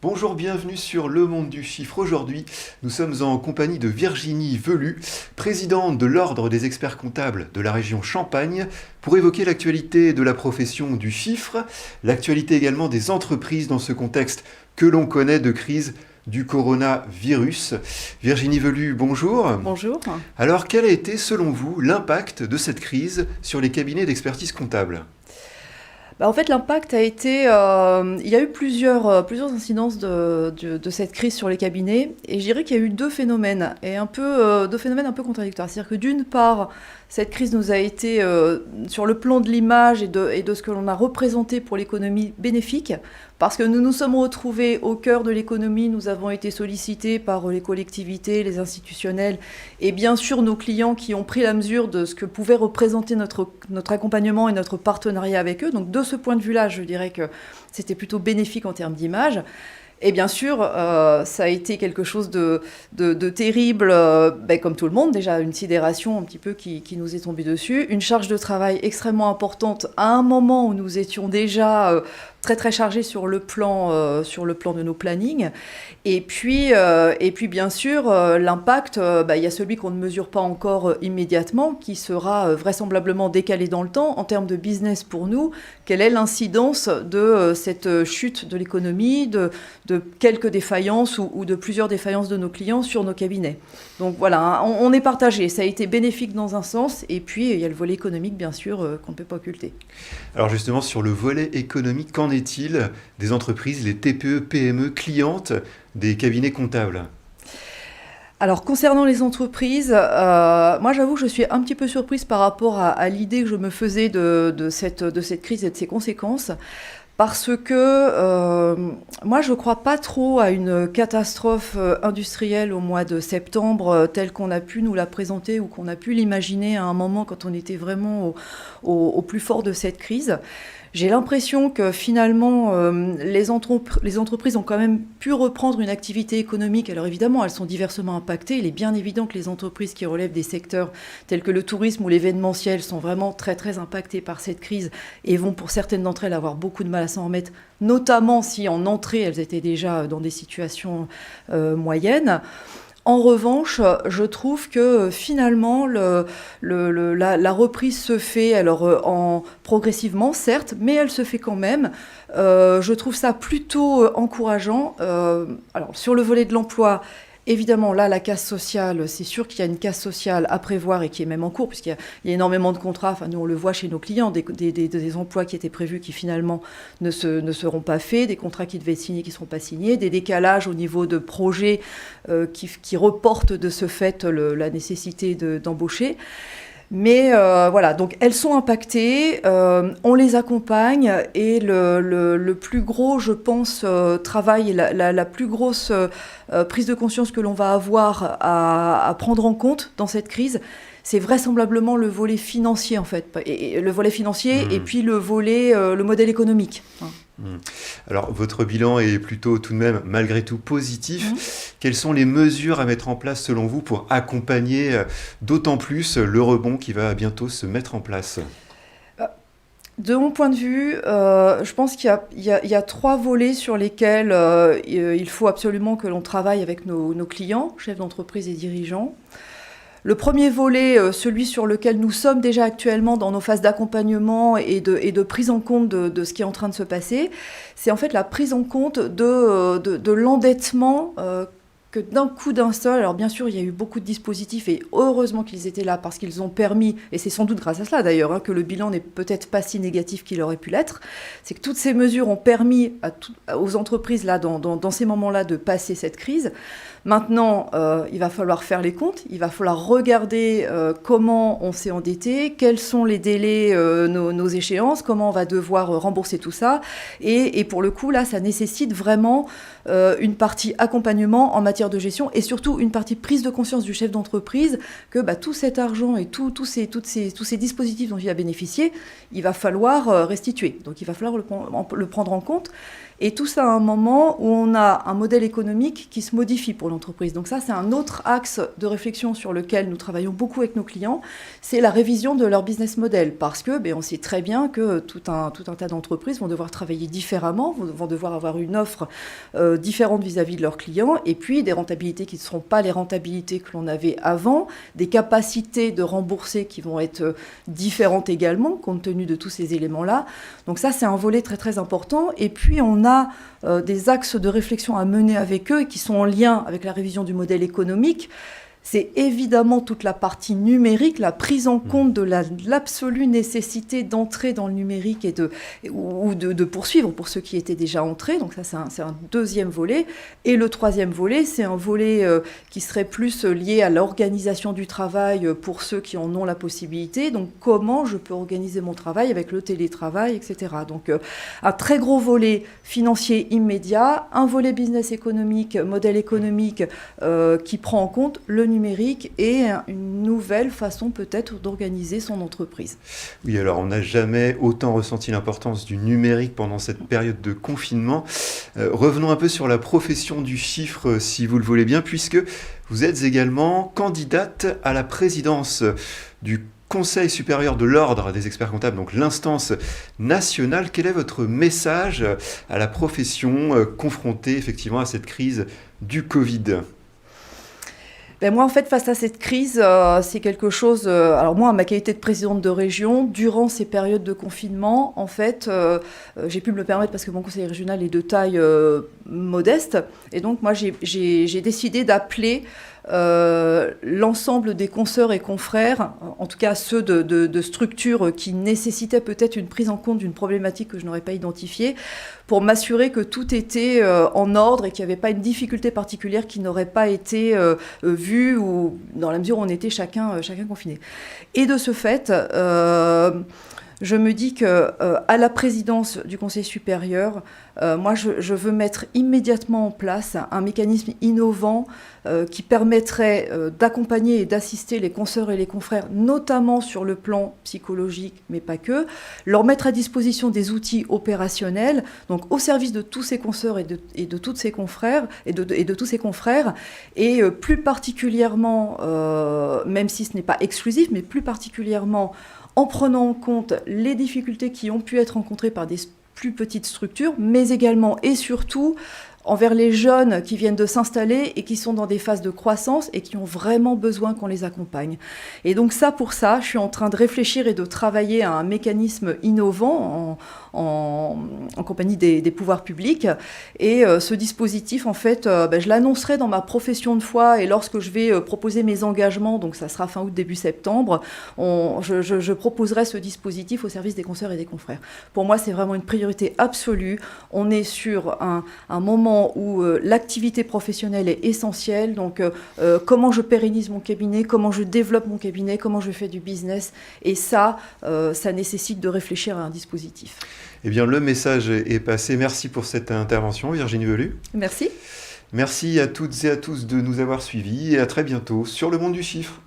Bonjour, bienvenue sur Le Monde du Chiffre. Aujourd'hui, nous sommes en compagnie de Virginie Velu, présidente de l'Ordre des experts comptables de la région Champagne, pour évoquer l'actualité de la profession du chiffre, l'actualité également des entreprises dans ce contexte que l'on connaît de crise du coronavirus. Virginie Velu, bonjour. Bonjour. Alors, quel a été, selon vous, l'impact de cette crise sur les cabinets d'expertise comptable ? En fait, l'impact a été... il y a eu plusieurs incidences de cette crise sur les cabinets. Et je dirais qu'il y a eu deux phénomènes un peu contradictoires. C'est-à-dire que d'une part, cette crise nous a été, sur le plan de l'image et de ce que l'on a représenté pour l'économie, bénéfique. Parce que nous nous sommes retrouvés au cœur de l'économie, nous avons été sollicités par les collectivités, les institutionnels et bien sûr nos clients qui ont pris la mesure de ce que pouvait représenter notre accompagnement et notre partenariat avec eux. Donc de ce point de vue-là, je dirais que c'était plutôt bénéfique en termes d'image. Et bien sûr, ça a été quelque chose de terrible, comme tout le monde, déjà une sidération un petit peu qui nous est tombée dessus, une charge de travail extrêmement importante à un moment où nous étions déjà très très chargés sur le plan de nos plannings. Et puis bien sûr, l'impact, il y a celui qu'on ne mesure pas encore immédiatement, qui sera vraisemblablement décalé dans le temps en termes de business pour nous. Quelle est l'incidence de cette chute de l'économie, de quelques défaillances ou de plusieurs défaillances de nos clients sur nos cabinets. Donc voilà, on est partagé. Ça a été bénéfique dans un sens, et puis il y a le volet économique, bien sûr, qu'on ne peut pas occulter. Alors justement, sur le volet économique, qu'en est-il des entreprises, les TPE, PME, clientes des cabinets comptables ? Alors, concernant les entreprises, moi, j'avoue que je suis un petit peu surprise par rapport à l'idée que je me faisais de cette crise et de ses conséquences. Parce que moi, je ne crois pas trop à une catastrophe industrielle au mois de septembre telle qu'on a pu nous la présenter ou qu'on a pu l'imaginer à un moment quand on était vraiment au plus fort de cette crise. J'ai l'impression que finalement, les entreprises ont quand même pu reprendre une activité économique. Alors évidemment, elles sont diversement impactées. Il est bien évident que les entreprises qui relèvent des secteurs tels que le tourisme ou l'événementiel sont vraiment très très impactées par cette crise et vont pour certaines d'entre elles avoir beaucoup de mal à s'en remettre, notamment si en entrée elles étaient déjà dans des situations moyennes. En revanche, je trouve que finalement, la reprise se fait progressivement, certes, mais elle se fait quand même. Je trouve ça plutôt encourageant. Alors, sur le volet de l'emploi, évidemment, là, la casse sociale, c'est sûr qu'il y a une casse sociale à prévoir et qui est même en cours, puisqu'il y a énormément de contrats, enfin, nous on le voit chez nos clients, des emplois qui étaient prévus qui finalement ne seront pas faits, des contrats qui devaient être signés qui ne seront pas signés, des décalages au niveau de projets qui reportent de ce fait la nécessité d'embaucher. Mais voilà, donc elles sont impactées, on les accompagne et le plus gros, je pense, travail, la plus grosse prise de conscience que l'on va avoir à prendre en compte dans cette crise, c'est vraisemblablement le volet financier en fait, et le volet financier et puis le modèle économique. Alors, votre bilan est plutôt tout de même, malgré tout, positif. Quelles sont les mesures à mettre en place, selon vous, pour accompagner d'autant plus le rebond qui va bientôt se mettre en place ? De mon point de vue, je pense qu'il y a trois volets sur lesquels il faut absolument que l'on travaille avec nos clients, chefs d'entreprise et dirigeants. Le premier volet, celui sur lequel nous sommes déjà actuellement dans nos phases d'accompagnement et de prise en compte de ce qui est en train de se passer, c'est en fait la prise en compte de l'endettement que d'un seul, alors bien sûr il y a eu beaucoup de dispositifs et heureusement qu'ils étaient là parce qu'ils ont permis, et c'est sans doute grâce à cela d'ailleurs, que le bilan n'est peut-être pas si négatif qu'il aurait pu l'être, c'est que toutes ces mesures ont permis aux entreprises là, dans ces moments-là de passer cette crise. Maintenant, il va falloir faire les comptes, il va falloir regarder comment on s'est endetté, quels sont les délais, nos échéances, comment on va devoir rembourser tout ça. Et pour le coup, là, ça nécessite vraiment une partie accompagnement en matière de gestion et surtout une partie prise de conscience du chef d'entreprise que tout cet argent et tous ces dispositifs dont il a bénéficié, il va falloir restituer. Donc il va falloir le prendre en compte. Et tout ça à un moment où on a un modèle économique qui se modifie pour l'entreprise. Donc ça, c'est un autre axe de réflexion sur lequel nous travaillons beaucoup avec nos clients, c'est la révision de leur business model. Parce que on sait très bien que tout un tas d'entreprises vont devoir travailler différemment, vont devoir avoir une offre différente vis-à-vis de leurs clients, et puis des rentabilités qui ne seront pas les rentabilités que l'on avait avant, des capacités de rembourser qui vont être différentes également, compte tenu de tous ces éléments-là. Donc ça, c'est un volet très très important. Et puis on a des axes de réflexion à mener avec eux qui sont en lien avec la révision du modèle économique. C'est évidemment toute la partie numérique, la prise en compte de l'absolue nécessité d'entrer dans le numérique ou de poursuivre pour ceux qui étaient déjà entrés. Donc ça, c'est un deuxième volet. Et le troisième volet, c'est un volet qui serait plus lié à l'organisation du travail pour ceux qui en ont la possibilité. Donc comment je peux organiser mon travail avec le télétravail, etc. Donc un très gros volet financier immédiat, un volet business économique, modèle économique qui prend en compte le numérique et une nouvelle façon peut-être d'organiser son entreprise. Oui, alors on n'a jamais autant ressenti l'importance du numérique pendant cette période de confinement. Revenons un peu sur la profession du chiffre, si vous le voulez bien, puisque vous êtes également candidate à la présidence du Conseil supérieur de l'ordre des experts comptables, donc l'instance nationale. Quel est votre message à la profession confrontée effectivement à cette crise du Covid ? Moi, en fait, face à cette crise, c'est quelque chose... alors moi, à ma qualité de présidente de région, durant ces périodes de confinement, en fait, j'ai pu me le permettre parce que mon conseil régional est de taille modeste. Et donc, moi, j'ai décidé d'appeler l'ensemble des consoeurs et confrères, en tout cas ceux de structures qui nécessitaient peut-être une prise en compte d'une problématique que je n'aurais pas identifiée, pour m'assurer que tout était en ordre et qu'il n'y avait pas une difficulté particulière qui n'aurait pas été vue ou dans la mesure où on était chacun confiné. Et de ce fait, je me dis qu'à la présidence du Conseil supérieur, moi, je veux mettre immédiatement en place un mécanisme innovant qui permettrait d'accompagner et d'assister les consoeurs et les confrères, notamment sur le plan psychologique, mais pas que, leur mettre à disposition des outils opérationnels, donc au service de tous ces consoeurs et de tous ces confrères, et plus particulièrement, même si ce n'est pas exclusif, mais plus particulièrement en prenant en compte les difficultés qui ont pu être rencontrées par des plus petites structures, mais également et surtout envers les jeunes qui viennent de s'installer et qui sont dans des phases de croissance et qui ont vraiment besoin qu'on les accompagne. Et donc pour ça, je suis en train de réfléchir et de travailler à un mécanisme innovant en compagnie des pouvoirs publics. Et ce dispositif, en fait, je l'annoncerai dans ma profession de foi et lorsque je vais proposer mes engagements, donc ça sera fin août, début septembre, je proposerai ce dispositif au service des consoeurs et des confrères. Pour moi, c'est vraiment une priorité absolue. On est sur un moment où l'activité professionnelle est essentielle. Donc, comment je pérennise mon cabinet, comment je développe mon cabinet, comment je fais du business. Et ça nécessite de réfléchir à un dispositif. Eh bien, le message est passé. Merci pour cette intervention, Virginie Velu. Merci. Merci à toutes et à tous de nous avoir suivis et à très bientôt sur Le Monde du Chiffre.